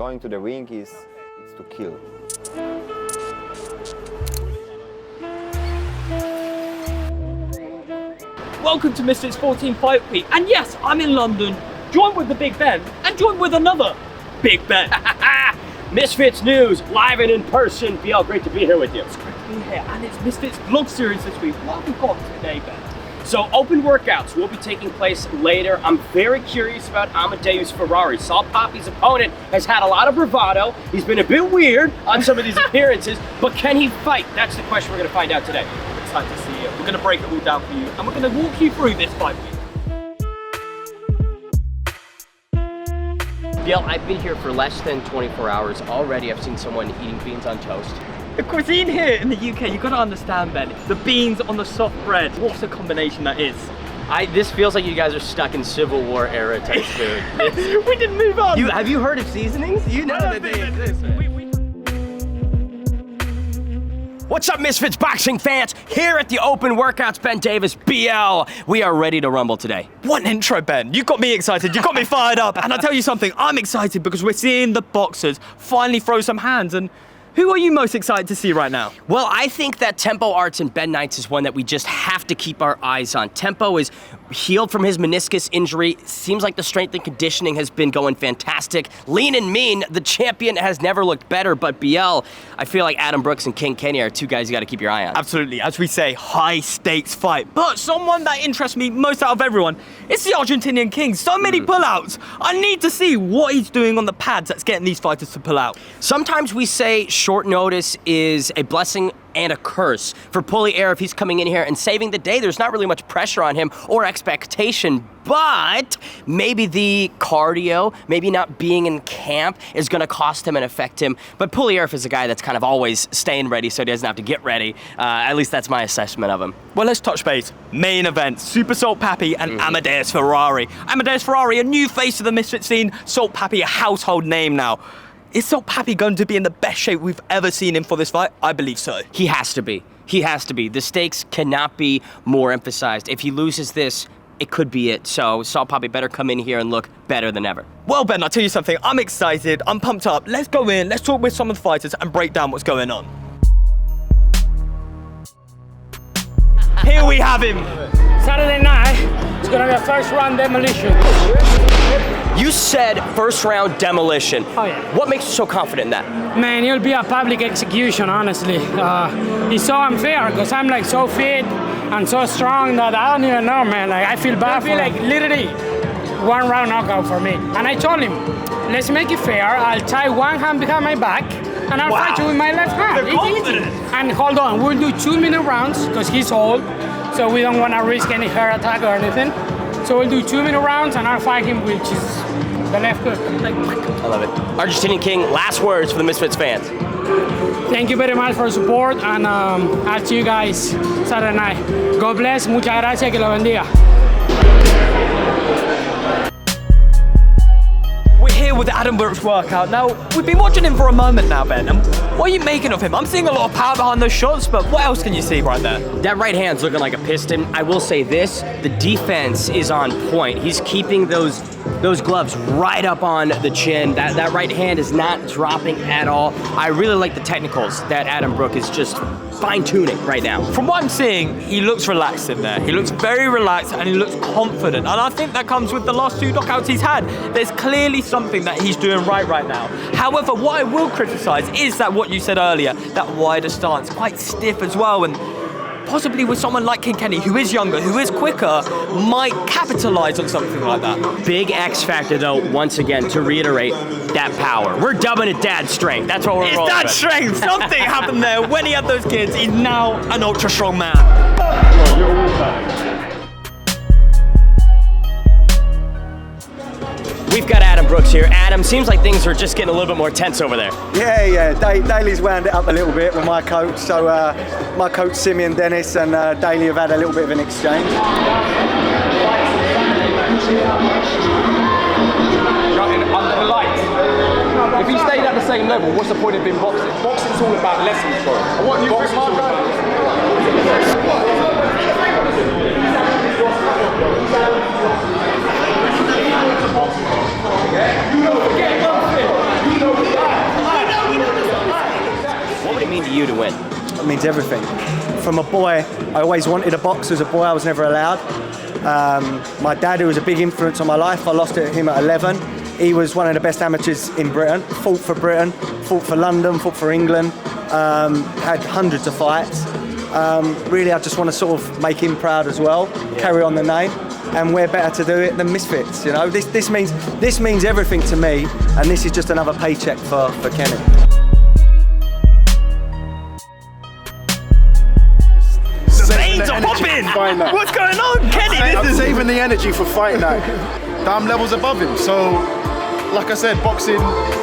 going to the ring is to kill. Welcome to Misfits 14 Fight Week, and yes, I'm in London, joined with the Big Ben, and joined with another Big Ben. Misfits News, live and in person. BL, great to be here with you. It's great to be here, and it's Misfits vlog series this week. What have we got today, Ben? So, open workouts will be taking place later. I'm very curious about Amadeusz Ferrari. Saw Papi's opponent has had a lot of bravado. He's been a bit weird on some of these appearances, but can he fight? That's the question we're going to find out today. Excited to see you. We're going to break it all down for you, and we're going to walk you through this fight week. Biel, I've been here for less than 24 hours. Already I've seen someone eating beans on toast. The cuisine here in the UK, you've got to understand, Ben, the beans on the soft bread. What a combination that is. This feels like you guys are stuck in Civil War era type food. We didn't move on. Have you heard of seasonings? You know that they exist. What's up, Misfits Boxing fans? Here at the Open Workouts, Ben Davis, BL. We are ready to rumble today. What an intro, Ben. You got me excited, you got me fired up. And I'll tell you something, I'm excited because we're seeing the boxers finally throw some hands. And who are you most excited to see right now? Well, I think that Tempo Arts and Ben Knights is one that we just have to keep our eyes on. Tempo is healed from his meniscus injury. Seems like the strength and conditioning has been going fantastic. Lean and mean, the champion has never looked better, but BL, I feel like Adam Brooks and King Kenny are two guys you got to keep your eye on. Absolutely, as we say, high stakes fight. But someone that interests me most out of everyone is the Argentinian King. So many pullouts. I need to see what he's doing on the pads that's getting these fighters to pull out. Sometimes we say short notice is a blessing and a curse. For Pulier, if he's coming in here and saving the day, there's not really much pressure on him or expectation, but maybe the cardio, maybe not being in camp is gonna cost him and affect him. But Pulier is a guy that's kind of always staying ready so he doesn't have to get ready. At least that's my assessment of him. Well, let's touch base. Main event, Super Salt Papi and Amadeusz Ferrari. Amadeusz Ferrari, a new face of the Misfit scene. Salt Papi, a household name now. Is Salt Papi going to be in the best shape we've ever seen him for this fight? I believe so. He has to be. He has to be. The stakes cannot be more emphasized. If he loses this, it could be it. So Salt Papi better come in here and look better than ever. Well, Ben, I'll tell you something. I'm excited. I'm pumped up. Let's go in. Let's talk with some of the fighters and break down what's going on. Here we have him. Saturday night, it's gonna be a first round demolition. You said first round demolition. Oh yeah. What makes you so confident in that? Man, it'll be a public execution, honestly. It's so unfair because I'm like so fit and so strong that I don't even know, man. Like I feel bad. I feel like literally one round knockout for me. And I told him, let's make it fair. I'll tie one hand behind my back and I'll fight you with my left hand. It's easy. And hold on, we'll do 2-minute rounds because he's old, so we don't want to risk any hair attack or anything. So we'll do 2-minute rounds and I'll fight him, which is the left hook. I love it. Argentinian King, last words for the Misfits fans. Thank you very much for the support, and I'll see you guys Saturday night. God bless, muchas gracias, que lo bendiga. We're here with Adam Brooks' workout. Now, we've been watching him for a moment now, Ben. And what are you making of him? I'm seeing a lot of power behind those shots, but what else can you see right there? That right hand's looking like a piston. I will say this, the defense is on point. He's keeping those gloves right up on the chin. That right hand is not dropping at all. I really like the technicals that Adam Brooks is just fine-tuning right now. From what I'm seeing, he looks relaxed in there. He looks very relaxed and he looks confident. And I think that comes with the last 2 knockouts he's had. There's clearly something that he's doing right now. However, what I will criticize is that what you said earlier, that wider stance, quite stiff as well. And possibly with someone like King Kenny, who is younger, who is quicker, might capitalize on something like that. Big X factor though, once again, to reiterate, that power. We're dubbing it dad strength. That's what we're rolling with. It's dad strength. Something happened there. When he had those kids, he's now an ultra strong man. We've got Adam Brooks here. Adam, seems like things are just getting a little bit more tense over there. Yeah. Daly's wound it up a little bit with my coach. So my coach Simeon Dennis and Daly have had a little bit of an exchange. Under the lights. If you stayed at the same level, what's the point of being boxing? Boxing's all about lessons, bro. Boxing's all about You know, forget one thing. You know, win? It means everything. From a boy, I always wanted a box. As a boy, I was never allowed. My dad, who was a big influence on my life, I lost him at 11. He was one of the best amateurs in Britain, fought for Britain, fought for London, fought for England, had hundreds of fights. Really, I just want to sort of make him proud as well, carry on the name, and we're better to do it than Misfits. You know, this means everything to me, and this is just another paycheck for Kenny. Veins are popping! What's going on, Kenny? I'm saving the energy for fight night. I'm levels above him, so like I said, boxing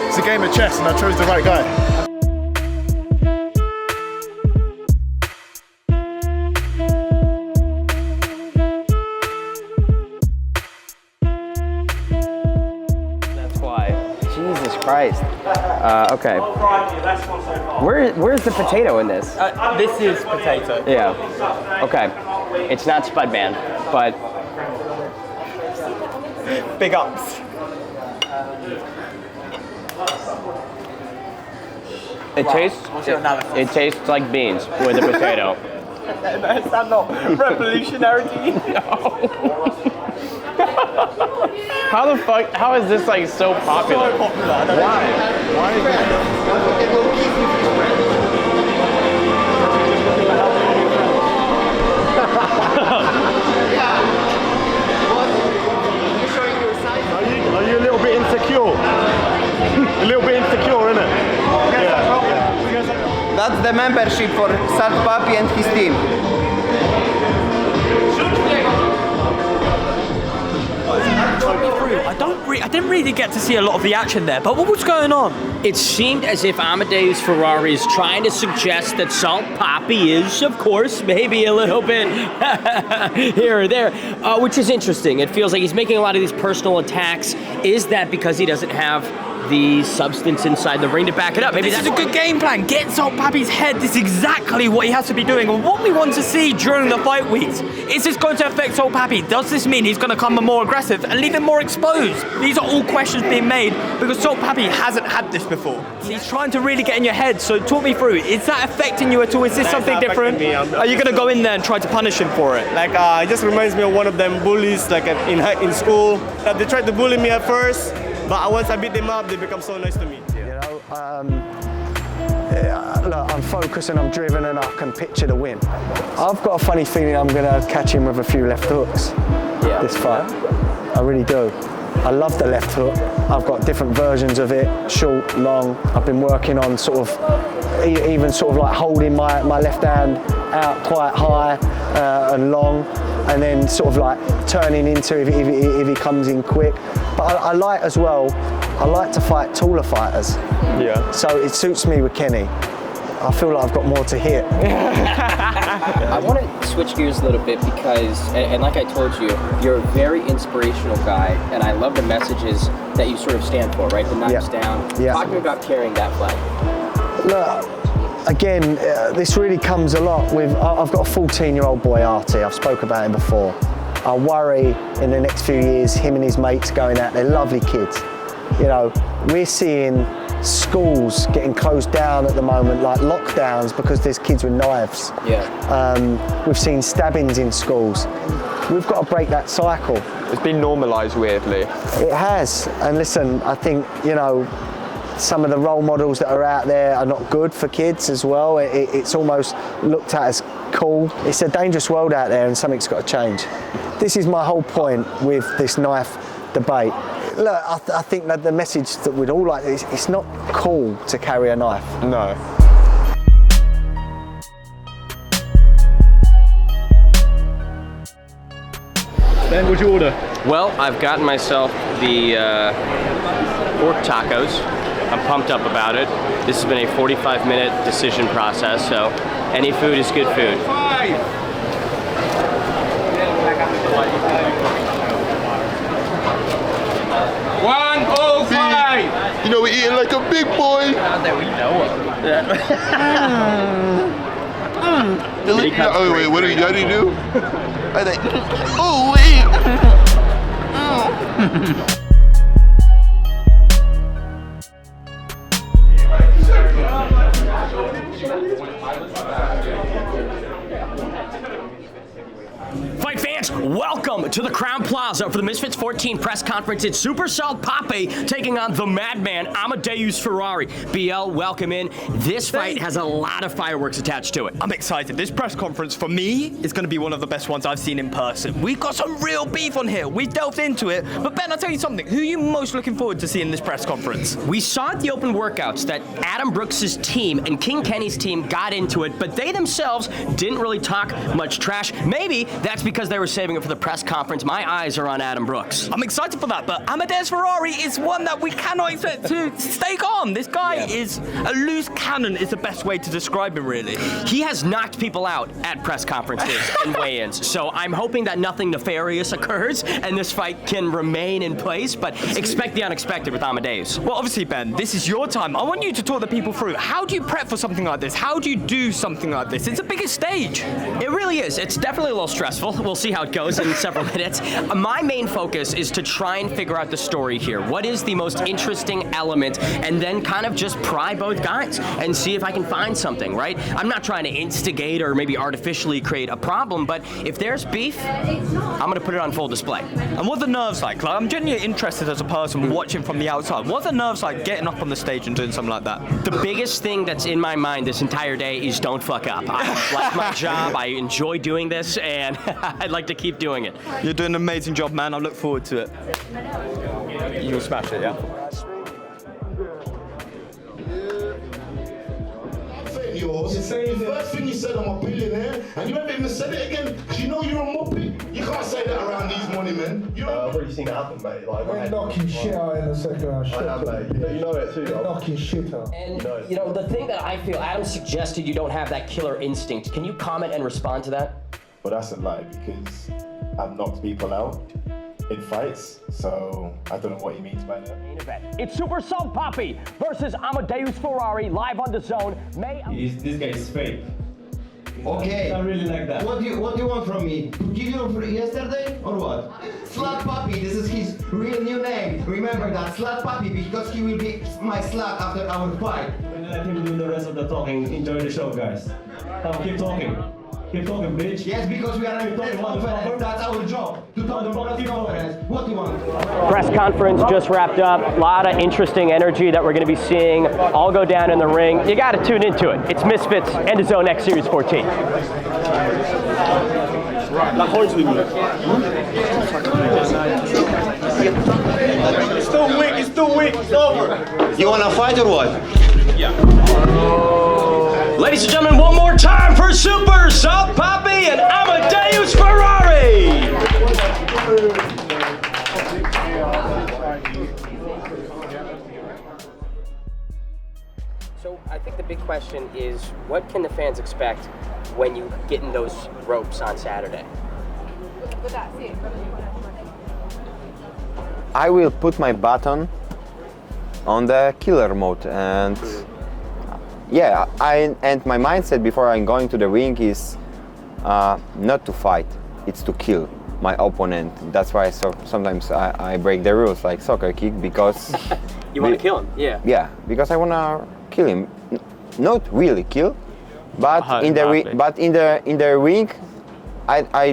is a game of chess, and I chose the right guy. That's why. Jesus Christ. Okay. Where's the potato in this? This is potato. Yeah. Okay. It's not Spud Man, but Big ups. it tastes like beans with a potato. Is that not revolutionary to you? How the fuck? How is this like so popular? So popular. I don't know. Why is Are you a little bit insecure? A little bit insecure, isn't it? That's the membership for Papi and his team. I didn't really get to see a lot of the action there, but what was going on? It seemed as if Amadeusz Ferrari is trying to suggest that Salt Papi is, of course, maybe a little bit here or there, which is interesting. It feels like he's making a lot of these personal attacks. Is that because he doesn't have the substance inside the ring to back it up? Maybe This is a good game plan. Get Salt Papi's head. This is exactly what he has to be doing. And what we want to see during the fight weeks, is this going to affect Salt Papi? Does this mean he's going to come more aggressive and leave him more exposed? These are all questions being made because Salt Papi hasn't had this before. He's trying to really get in your head. So talk me through. Is that affecting you at all? Is this something different? Are you going to go in there and try to punish him for it? Like, it just reminds me of one of them bullies, like in school. They tried to bully me at first, but once I beat them up, they become so nice to me. You know, look, I'm focused and I'm driven and I can picture the win. I've got a funny feeling I'm going to catch him with a few left hooks this fight. I really do. I love the left hook. I've got different versions of it, short, long. I've been working on sort of, even sort of like holding my left hand out quite high and long, and then sort of like turning into if he comes in quick. But I like as well, I like to fight taller fighters. Yeah. So it suits me with Kenny. I feel like I've got more to hit. I want to switch gears a little bit because, and like I told you, you're a very inspirational guy, and I love the messages that you sort of stand for, right? The knives down. Yeah. Talk to me about carrying that flag. Look, again, this really comes a lot with, I've got a 14-year-old boy, Artie. I've spoke about him before. I worry in the next few years, him and his mates going out, they're lovely kids. You know, we're seeing schools getting closed down at the moment, like lockdowns, because there's kids with knives. Yeah. We've seen stabbings in schools. We've got to break that cycle. It's been normalised weirdly. It has. And listen, I think, you know, some of the role models that are out there are not good for kids as well. It's almost looked at as cool. It's a dangerous world out there and something's got to change. This is my whole point with this knife debate. Look, I think that the message that we'd all like is it's not cool to carry a knife. No. Ben, what'd you order? Well, I've gotten myself the pork tacos. I'm pumped up about it. This has been a 45-minute decision process, so any food is good food. 105! You know, we're eating like a big boy. Not that we know of. Oh, wait, what do you do? I think, oh, wait. Fight fans, welcome to the Crown Plaza for the Misfits 14 press conference. It's Super Salt Papi taking on the madman Amadeusz Ferrari. BL, welcome in. This fight has a lot of fireworks attached to it. I'm excited. This press conference, for me, is going to be one of the best ones I've seen in person. We've got some real beef on here. We've delved into it. But Ben, I'll tell you something. Who are you most looking forward to seeing in this press conference? We saw at the open workouts that Adam Brooks' team and King Kenny's team got into it, but they themselves didn't really talk much trash. Maybe that's because they were saving it for the press conference. My eyes are on Adam Brooks. I'm excited for that, but Amadeusz Ferrari is one that we cannot expect to stake on. This guy is a loose cannon is the best way to describe him, really. He has knocked people out at press conferences and weigh-ins, so I'm hoping that nothing nefarious occurs and this fight can remain in place, but expect the unexpected with Amadeusz. Well, obviously, Ben, this is your time. I want you to talk the people through. How do you prep for something like this? How do you do something like this? It's a bigger stage. It really is. It's definitely a little stressful. We'll see how it goes in several minutes. My main focus is to try and figure out the story here. What is the most interesting element? And then kind of just pry both guys and see if I can find something, right? I'm not trying to instigate or maybe artificially create a problem, but if there's beef, I'm going to put it on full display. And what are the nerves like? Like, I'm genuinely interested as a person watching from the outside. What are the nerves like getting up on the stage and doing something like that? The biggest thing that's in my mind this entire day is don't fuck up. I like my job. I enjoy doing this, and I'd like to keep doing it. You're doing an amazing job, man. I look forward to it. You'll smash it, yeah? Yours. The first thing you said, I'm a billionaire, and you haven't even said it again, because you know you're a moppy. You can't say that around these money men. I've already seen it happen, mate. Like, we're knocking shit out in the second round. I know, mate. You know it too. We're knocking shit out. And, you know, the thing that I feel, Adam suggested you don't have that killer instinct. Can you comment and respond to that? Well, that's a lie, because I've knocked people out in fights, so I don't know what he means by that. It's Super Salt Papi versus Amadeusz Ferrari live on the Zone. This guy is fake. Okay. I really like that. What do you want from me? To give you yesterday or what? Slut Papi, this is his real new name. Remember that, Slut Papi, because he will be my slut after our fight. Let him do the rest of the talking. Enjoy the show, guys. Keep talking. Keep talking, bitch. Yes, because we are in a press conference. That's our job. To talk about press conference. What do you want? Press conference just wrapped up. A lot of interesting energy that we're going to be seeing all go down in the ring. You got to tune into it. It's Misfits and the Zone X Series 14. It's too weak, it's too weak, it's over. You wanna fight or what? Yeah. Ladies and gentlemen, one more time for Super Salt Papi and Amadeusz Ferrari! So I think the big question is, what can the fans expect when you get in those ropes on Saturday? I will put my button on the killer mode, and yeah, and my mindset before I'm going to the ring is not to fight, it's to kill my opponent. That's why sometimes I break the rules like soccer kick, because you want to kill him, yeah. Yeah, because I want to kill him, not really kill, but in the ring, I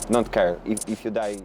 don't care if you die.